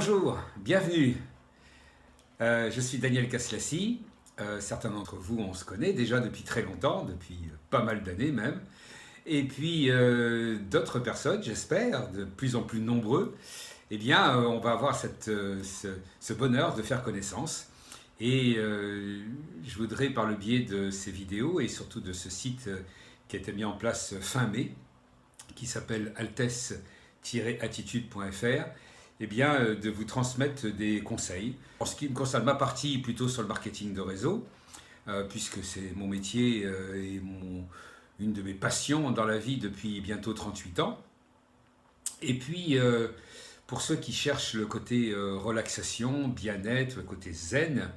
Bonjour, bienvenue. Je suis Daniel Kaslassi. Certains d'entre vous, on se connaît déjà depuis très longtemps, depuis pas mal d'années même. Et puis d'autres personnes, j'espère, de plus en plus nombreux, eh bien, on va avoir ce bonheur de faire connaissance. Et je voudrais, par le biais de ces vidéos et surtout de ce site qui a été mis en place fin mai, qui s'appelle altesse-attitude.fr, eh bien, de vous transmettre des conseils. En ce qui me concerne, ma partie plutôt sur le marketing de réseau, puisque c'est mon métier et une de mes passions dans la vie depuis bientôt 38 ans. Et puis, pour ceux qui cherchent le côté relaxation, bien-être, le côté zen,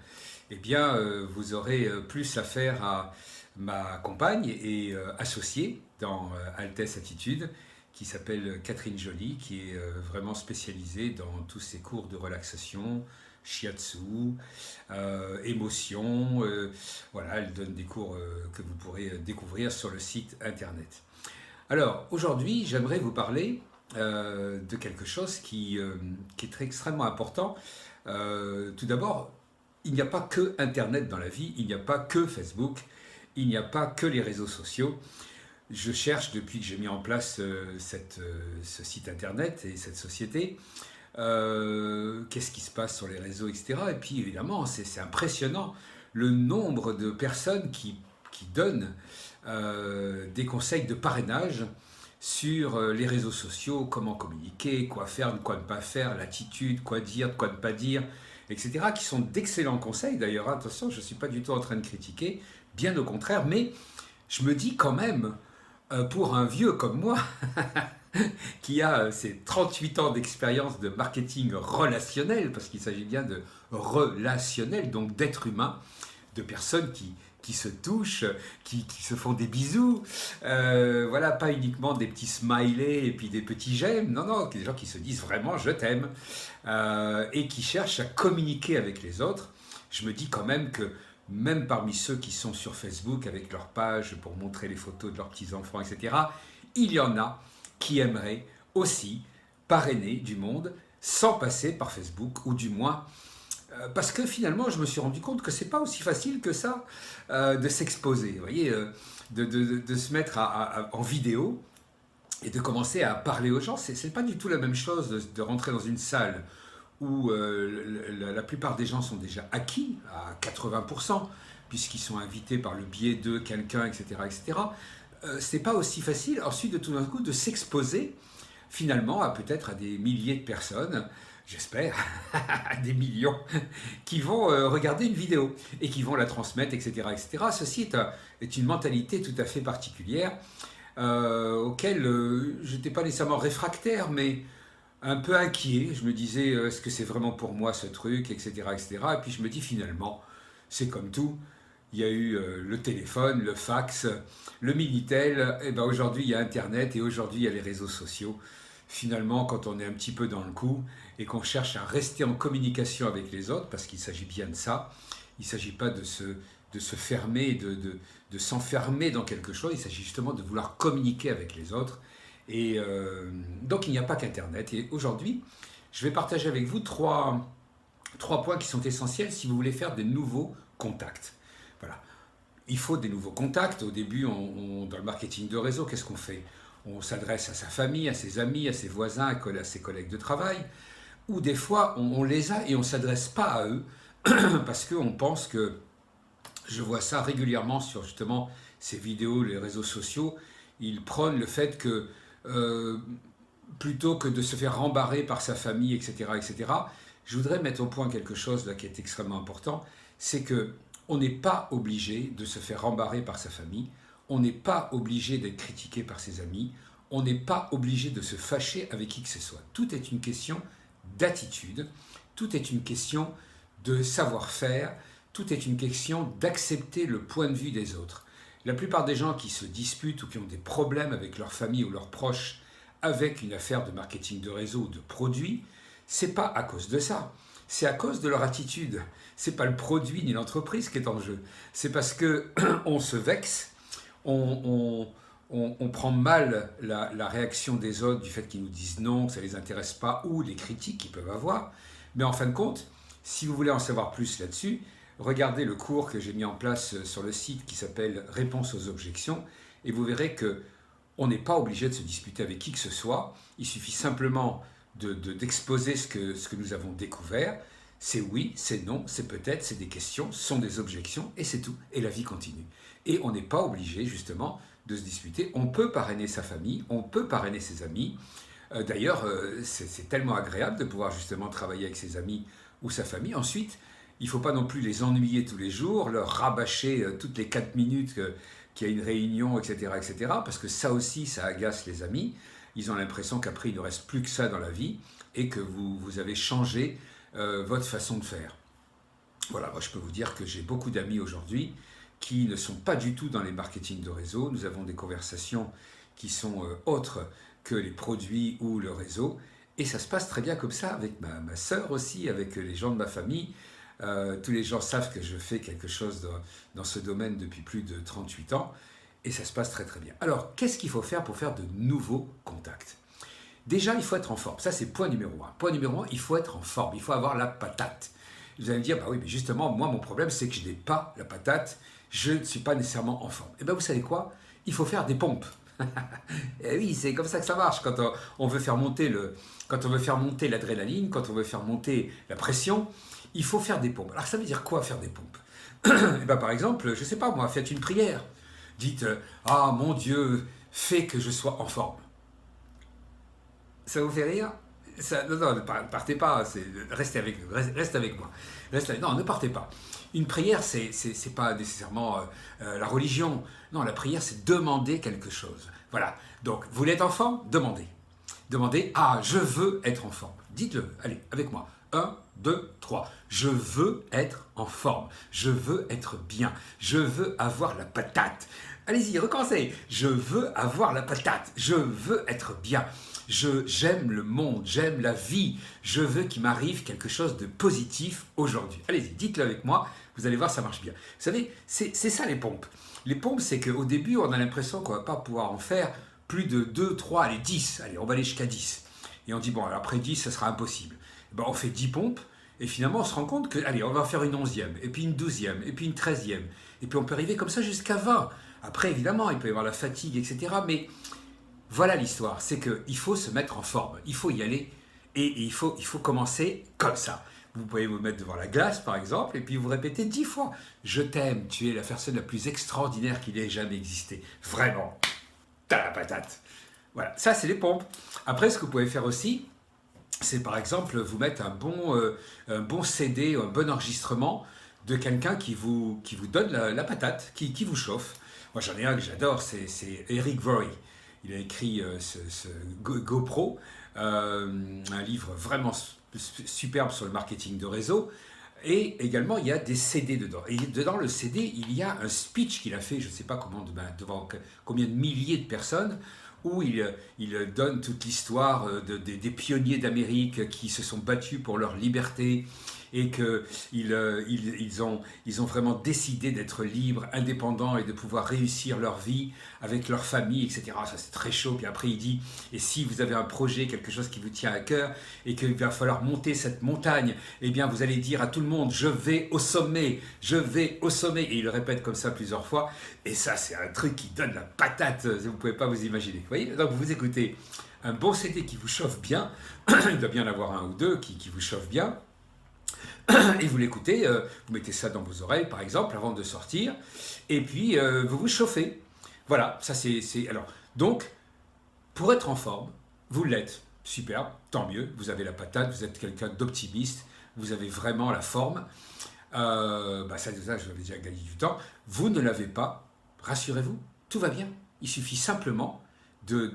eh bien, vous aurez plus affaire à ma compagne et associée dans Altesse Attitude, qui s'appelle Catherine Joly, qui est vraiment spécialisée dans tous ces cours de relaxation, shiatsu, émotion. Voilà, elle donne des cours que vous pourrez découvrir sur le site internet. Alors, aujourd'hui, j'aimerais vous parler de quelque chose qui est très extrêmement important. Tout d'abord, il n'y a pas que Internet dans la vie, il n'y a pas que Facebook, il n'y a pas que les réseaux sociaux. Je cherche, depuis que j'ai mis en place ce site internet et cette société, qu'est-ce qui se passe sur les réseaux, etc. Et puis évidemment, c'est impressionnant le nombre de personnes qui donnent des conseils de parrainage sur les réseaux sociaux, comment communiquer, quoi faire, quoi ne pas faire, l'attitude, quoi dire, quoi ne pas dire, etc. Qui sont d'excellents conseils d'ailleurs. Attention, je ne suis pas du tout en train de critiquer, bien au contraire, mais je me dis quand même, pour un vieux comme moi, qui a ses 38 ans d'expérience de marketing relationnel, parce qu'il s'agit bien de relationnel, donc d'êtres humains, de personnes qui se touchent, qui se font des bisous, voilà, pas uniquement des petits smileys et puis des petits j'aime, non, non, des gens qui se disent vraiment je t'aime, et qui cherchent à communiquer avec les autres. Je me dis quand même que même parmi ceux qui sont sur Facebook avec leur page pour montrer les photos de leurs petits-enfants, etc., il y en a qui aimeraient aussi parrainer du monde sans passer par Facebook, ou du moins parce que finalement je me suis rendu compte que c'est pas aussi facile que ça de s'exposer, vous voyez, de se mettre en vidéo et de commencer à parler aux gens. C'est pas du tout la même chose de rentrer dans une salle où la plupart des gens sont déjà acquis à 80%, puisqu'ils sont invités par le biais de quelqu'un, etc. etc. C'est pas aussi facile ensuite de tout d'un coup de s'exposer finalement à peut-être à des milliers de personnes, j'espère, à des millions, qui vont regarder une vidéo et qui vont la transmettre, etc. etc. Ceci est une mentalité tout à fait particulière auquel je n'étais pas nécessairement réfractaire, mais un peu inquiet. Je me disais, est-ce que c'est vraiment pour moi ce truc, etc., etc. Et puis je me dis finalement, c'est comme tout. Il y a eu le téléphone, le fax, le Minitel. Et ben aujourd'hui, il y a Internet et aujourd'hui, il y a les réseaux sociaux. Finalement, quand on est un petit peu dans le coup et qu'on cherche à rester en communication avec les autres, parce qu'il s'agit bien de ça, il ne s'agit pas de se fermer, de s'enfermer dans quelque chose, il s'agit justement de vouloir communiquer avec les autres. Et donc il n'y a pas qu'Internet. Et aujourd'hui, je vais partager avec vous trois points qui sont essentiels si vous voulez faire de nouveaux contacts. Voilà. Il faut des nouveaux contacts. Au début, dans le marketing de réseau, qu'est-ce qu'on fait? On s'adresse à sa famille, à ses amis, à ses voisins, à ses collègues de travail. Ou des fois, on les a et on ne s'adresse pas à eux parce qu'on pense que, je vois ça régulièrement sur justement ces vidéos, les réseaux sociaux, ils prônent le fait que plutôt que de se faire rembarrer par sa famille, etc., etc., je voudrais mettre au point quelque chose là qui est extrêmement important, c'est que on n'est pas obligé de se faire rembarrer par sa famille, on n'est pas obligé d'être critiqué par ses amis, on n'est pas obligé de se fâcher avec qui que ce soit. Tout est une question d'attitude, tout est une question de savoir-faire, tout est une question d'accepter le point de vue des autres. La plupart des gens qui se disputent ou qui ont des problèmes avec leur famille ou leurs proches avec une affaire de marketing de réseau ou de produit, c'est pas à cause de ça. C'est à cause de leur attitude. C'est pas le produit ni l'entreprise qui est en jeu. C'est parce que on se vexe, on prend mal la réaction des autres du fait qu'ils nous disent non, que ça les intéresse pas, ou les critiques qu'ils peuvent avoir. Mais en fin de compte, si vous voulez en savoir plus là-dessus, regardez le cours que j'ai mis en place sur le site qui s'appelle Réponse aux objections et vous verrez que on n'est pas obligé de se disputer avec qui que ce soit. Il suffit simplement d'exposer ce que nous avons découvert. C'est oui, c'est non, c'est peut-être, c'est des questions, ce sont des objections et c'est tout. Et la vie continue. Et on n'est pas obligé justement de se disputer. On peut parrainer sa famille, on peut parrainer ses amis. D'ailleurs, c'est tellement agréable de pouvoir justement travailler avec ses amis ou sa famille. Ensuite, il ne faut pas non plus les ennuyer tous les jours, leur rabâcher toutes les 4 minutes qu'il y a une réunion, etc., etc. Parce que ça aussi, ça agace les amis. Ils ont l'impression qu'après, il ne reste plus que ça dans la vie et que vous avez changé votre façon de faire. Voilà, moi je peux vous dire que j'ai beaucoup d'amis aujourd'hui qui ne sont pas du tout dans les marketing de réseau. Nous avons des conversations qui sont autres que les produits ou le réseau. Et ça se passe très bien comme ça avec ma sœur aussi, avec les gens de ma famille. Tous les gens savent que je fais quelque chose dans ce domaine depuis plus de 38 ans. Et ça se passe très très bien. Alors, qu'est-ce qu'il faut faire pour faire de nouveaux contacts? Déjà, il faut être en forme. Ça, c'est point numéro un. Point numéro un, il faut être en forme. Il faut avoir la patate. Vous allez me dire, bah oui, mais justement, moi, mon problème, c'est que je n'ai pas la patate. Je ne suis pas nécessairement en forme. Eh bien, vous savez quoi? Il faut faire des pompes. Et oui, c'est comme ça que ça marche. Quand on veut faire monter l'adrénaline, quand on veut faire monter la pression, il faut faire des pompes. Alors, ça veut dire quoi, faire des pompes? Eh bien, par exemple, je ne sais pas, moi, faites une prière. Dites, ah, mon Dieu, fais que je sois en forme. Ça vous fait rire? Non, ne partez pas, restez avec moi. Non, ne partez pas. Une prière, c'est pas nécessairement la religion. Non, la prière, c'est demander quelque chose. Voilà. Donc, vous voulez être en forme? Demandez. Demandez, ah, je veux être en forme. Dites-le, allez, avec moi. 1, 2, 3. Je veux être en forme. Je veux être bien. Je veux avoir la patate. Allez-y, recommencez. Je veux avoir la patate. Je veux être bien. J'aime le monde, j'aime la vie. Je veux qu'il m'arrive quelque chose de positif aujourd'hui. Allez-y, dites-le avec moi. Vous allez voir, ça marche bien. Vous savez, c'est ça les pompes. Les pompes, c'est qu'au début, on a l'impression qu'on ne va pas pouvoir en faire plus de 2, 3, allez, 10. Allez, on va aller jusqu'à 10. Et on dit, bon, alors après 10, ça sera impossible. Ben, on fait 10 pompes. Et finalement, on se rend compte que, allez, on va faire une 11e, et puis une 12e, et puis une 13e. Et puis on peut arriver comme ça jusqu'à 20. Après, évidemment, il peut y avoir la fatigue, etc. Mais voilà l'histoire, c'est qu'il faut se mettre en forme, il faut y aller, et il faut commencer comme ça. Vous pouvez vous mettre devant la glace, par exemple, et puis vous répétez 10 fois. Je t'aime, tu es la personne la plus extraordinaire qu'il ait jamais existé. Vraiment, t'as la patate. Voilà, ça c'est les pompes. Après, ce que vous pouvez faire aussi, c'est par exemple vous mettre un bon CD, un bon enregistrement de quelqu'un qui vous donne la patate, qui vous chauffe. Moi j'en ai un que j'adore, c'est Eric Worre. Il a écrit ce GoPro, un livre vraiment superbe sur le marketing de réseau. Et également, il y a des CD dedans. Et dedans, le CD, il y a un speech qu'il a fait, je ne sais pas comment, devant combien de milliers de personnes, où il donne toute l'histoire des pionniers d'Amérique qui se sont battus pour leur liberté et qu'ils ont vraiment décidé d'être libres, indépendants et de pouvoir réussir leur vie avec leur famille, etc. Ça, c'est très chaud. Puis après, il dit, et si vous avez un projet, quelque chose qui vous tient à cœur et qu'il va falloir monter cette montagne, eh bien, vous allez dire à tout le monde, je vais au sommet, je vais au sommet. Et il le répète comme ça plusieurs fois. Et ça, c'est un truc qui donne la patate, vous ne pouvez pas vous imaginer. Vous voyez? Donc, vous écoutez un bon CD qui vous chauffe bien, il doit bien en avoir un ou deux qui vous chauffent bien, et vous l'écoutez, vous mettez ça dans vos oreilles, par exemple, avant de sortir, et puis vous vous chauffez. Voilà, ça c'est... Alors, donc, pour être en forme, vous l'êtes, super, tant mieux, vous avez la patate, vous êtes quelqu'un d'optimiste, vous avez vraiment la forme, ça, je vais déjà gagner du temps. Vous ne l'avez pas, rassurez-vous, tout va bien. Il suffit simplement de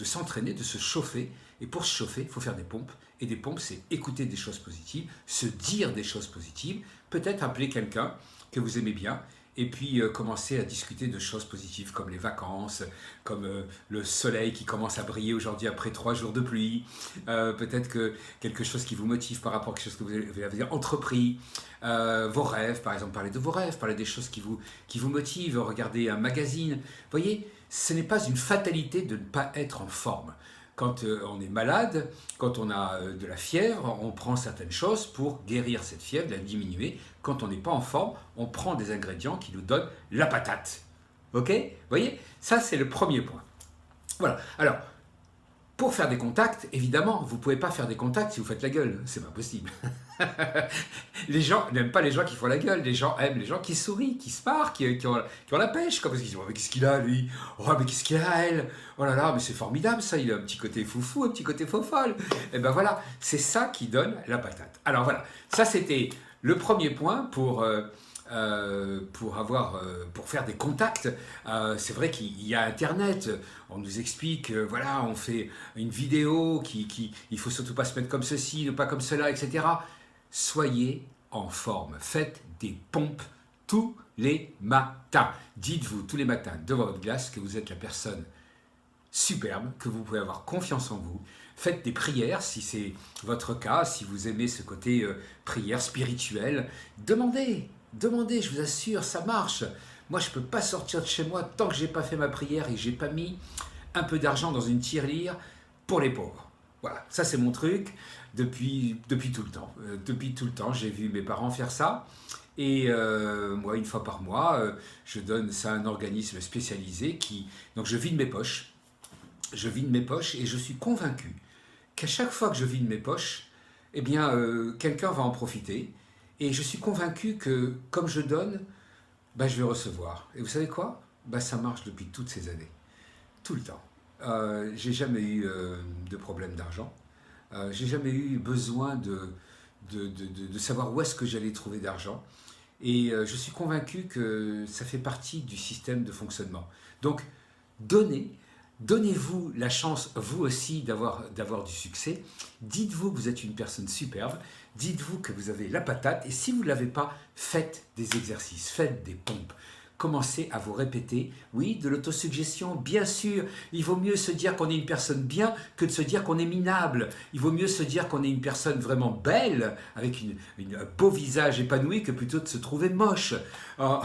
s'entraîner, de se chauffer. Et pour se chauffer, il faut faire des pompes. Et des pompes, c'est écouter des choses positives, se dire des choses positives, peut-être appeler quelqu'un que vous aimez bien, et puis commencer à discuter de choses positives comme les vacances, comme le soleil qui commence à briller aujourd'hui après 3 jours de pluie, peut-être que quelque chose qui vous motive par rapport à quelque chose que vous avez entrepris, vos rêves, par exemple, parlez de vos rêves, parlez des choses qui vous motivent, regardez un magazine. Vous voyez, ce n'est pas une fatalité de ne pas être en forme. Quand on est malade, quand on a de la fièvre, on prend certaines choses pour guérir cette fièvre, la diminuer. Quand on n'est pas en forme, on prend des ingrédients qui nous donnent la patate. Ok? Vous voyez? Ça, c'est le premier point. Voilà. Alors, pour faire des contacts, évidemment, vous ne pouvez pas faire des contacts si vous faites la gueule. C'est pas possible. Les gens n'aiment pas les gens qui font la gueule. Les gens aiment les gens qui sourient, qui se marrent, qui ont la pêche. Parce qu'ils disent, oh, mais qu'est-ce qu'il a, lui? Oh, mais qu'est-ce qu'il a, elle? Oh là là, mais c'est formidable, ça. Il a un petit côté foufou, un petit côté faux-folle. Et ben voilà, c'est ça qui donne la patate. Alors voilà, ça c'était le premier point pour faire des contacts. C'est vrai qu'il y a Internet, on nous explique, voilà, on fait une vidéo, il faut surtout pas se mettre comme ceci, pas comme cela, etc. Soyez en forme, faites des pompes tous les matins. Dites-vous tous les matins devant votre glace que vous êtes la personne superbe, que vous pouvez avoir confiance en vous. Faites des prières si c'est votre cas, si vous aimez ce côté prière spirituelle. Demandez, je vous assure, ça marche. Moi, je ne peux pas sortir de chez moi tant que je n'ai pas fait ma prière et que je n'ai pas mis un peu d'argent dans une tirelire pour les pauvres. Voilà, ça c'est mon truc depuis tout le temps. Depuis tout le temps, j'ai vu mes parents faire ça. Et moi, une fois par mois, je donne ça à un organisme spécialisé donc je vide mes poches. Je vide mes poches et je suis convaincu qu'à chaque fois que je vide mes poches, eh bien, quelqu'un va en profiter. Et je suis convaincu que, comme je donne, je vais recevoir. Et vous savez quoi? Ça marche depuis toutes ces années. Tout le temps. J'ai jamais eu de problème d'argent. J'ai jamais eu besoin de savoir où est-ce que j'allais trouver d'argent. Et je suis convaincu que ça fait partie du système de fonctionnement. Donc, donnez-vous la chance, vous aussi, d'avoir du succès. Dites-vous que vous êtes une personne superbe. Dites-vous que vous avez la patate. Et si vous ne l'avez pas, faites des exercices, faites des pompes. Commencez à vous répéter, oui, de l'autosuggestion, bien sûr. Il vaut mieux se dire qu'on est une personne bien que de se dire qu'on est minable. Il vaut mieux se dire qu'on est une personne vraiment belle, avec un beau visage épanoui, que plutôt de se trouver moche. Oh,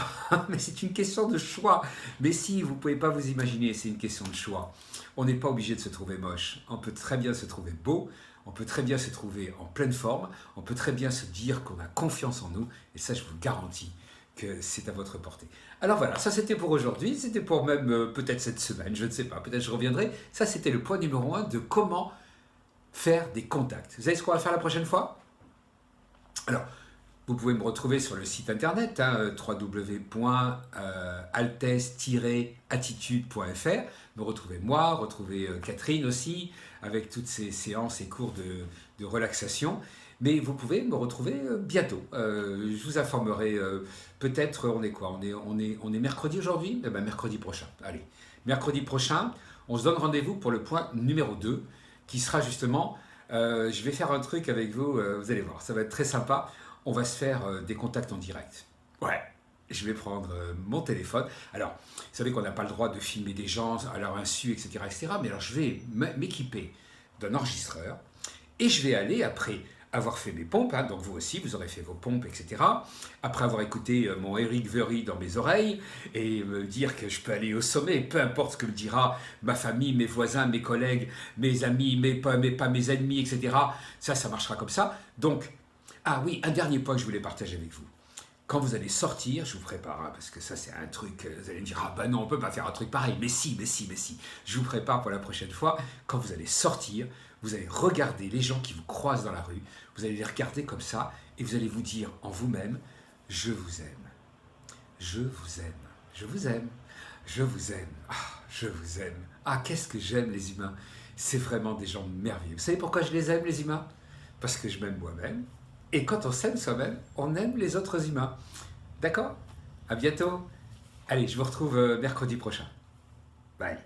mais c'est une question de choix. Mais si, vous ne pouvez pas vous imaginer, c'est une question de choix. On n'est pas obligé de se trouver moche. On peut très bien se trouver beau. On peut très bien se trouver en pleine forme. On peut très bien se dire qu'on a confiance en nous. Et ça, je vous garantis que c'est à votre portée. Alors voilà, ça c'était pour aujourd'hui, c'était pour même peut-être cette semaine, je ne sais pas, peut-être je reviendrai. Ça c'était le point numéro 1 de comment faire des contacts. Vous savez ce qu'on va faire la prochaine fois? Alors, vous pouvez me retrouver sur le site internet, www.altes-attitude.fr. Me retrouver moi, retrouver Catherine aussi, avec toutes ces séances et cours de relaxation. Mais vous pouvez me retrouver bientôt. Je vous informerai. Peut-être, on est quoi? On est mercredi aujourd'hui? Mercredi prochain. Allez, mercredi prochain, on se donne rendez-vous pour le point numéro 2, qui sera justement, je vais faire un truc avec vous, vous allez voir, ça va être très sympa. On va se faire des contacts en direct. Ouais, je vais prendre mon téléphone. Alors, vous savez qu'on n'a pas le droit de filmer des gens à leur insu, etc., etc. Mais alors, je vais m'équiper d'un enregistreur et je vais aller après avoir fait mes pompes, donc vous aussi, vous aurez fait vos pompes, etc. Après avoir écouté mon Eric Very dans mes oreilles et me dire que je peux aller au sommet, peu importe ce que me dira ma famille, mes voisins, mes collègues, mes amis, pas mes ennemis, etc. Ça marchera comme ça. Donc, ah oui, un dernier point que je voulais partager avec vous. Quand vous allez sortir, je vous prépare, parce que ça c'est un truc, vous allez me dire, ah non, on ne peut pas faire un truc pareil, mais si. Je vous prépare pour la prochaine fois. Quand vous allez sortir, vous allez regarder les gens qui vous croisent dans la rue, vous allez les regarder comme ça, et vous allez vous dire en vous-même, je vous aime, je vous aime, je vous aime, je vous aime, je vous aime. Ah, qu'est-ce que j'aime les humains. C'est vraiment des gens merveilleux. Vous savez pourquoi je les aime les humains? Parce que je m'aime moi-même. Et quand on s'aime soi-même, on aime les autres humains. D'accord? À bientôt. Allez, je vous retrouve mercredi prochain. Bye.